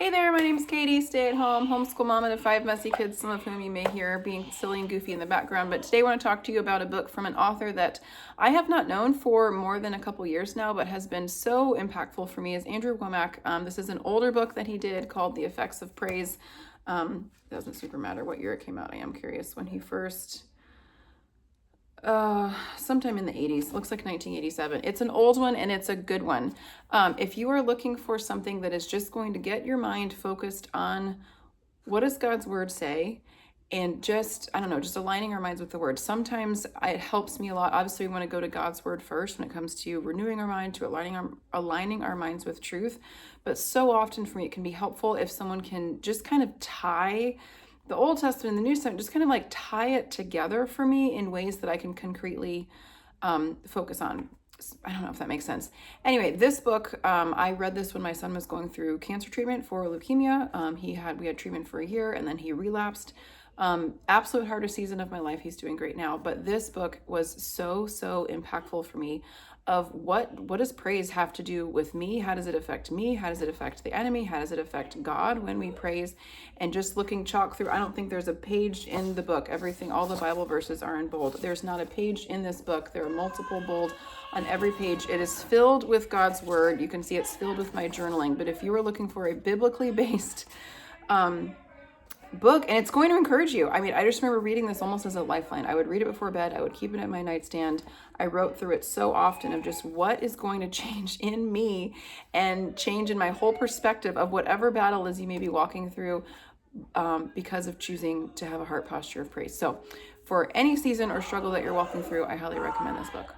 Hey there, my name's Katie, stay-at-home homeschool mom of 5 messy kids, some of whom you may hear being silly and goofy in the background. But today I want to talk to you about a book from an author that I have not known for more than a couple years now, but has been so impactful for me, is Andrew Wommack. This is an older book that he did called The Effects of Praise. It doesn't super matter what year it came out. I am curious when he first... sometime in the 80s, looks like 1987. It's an old one and it's a good one. If you are looking for something that is just going to get your mind focused on what does God's word say, and just, I don't know, just aligning our minds with the word. Sometimes it helps me a lot. Obviously, we want to go to God's word first when it comes to renewing our mind, to aligning our minds with truth. But so often for me, it can be helpful if someone can just kind of tie the Old Testament and the New Testament, just kind of like tie it together for me in ways that I can concretely focus on. I don't know if that makes sense. Anyway, this book, I read this when my son was going through cancer treatment for leukemia. We had treatment for a year and then he relapsed. Absolute hardest season of my life. He's doing great now. But this book was so impactful for me of what does praise have to do with me? How does it affect me? How does it affect the enemy? How does it affect God when we praise? And just looking chalk through, I don't think there's a page in the book. All the Bible verses are in bold. There's not a page in this book. There are multiple bold on every page. It is filled with God's word. You can see it's filled with my journaling. But if you are looking for a biblically based book, and it's going to encourage you. I mean, I just remember reading this almost as a lifeline. I would read it before bed. I would keep it at my nightstand. I wrote through it so often of just what is going to change in me and change in my whole perspective of whatever battle is you may be walking through because of choosing to have a heart posture of praise. So for any season or struggle that you're walking through, I highly recommend this book.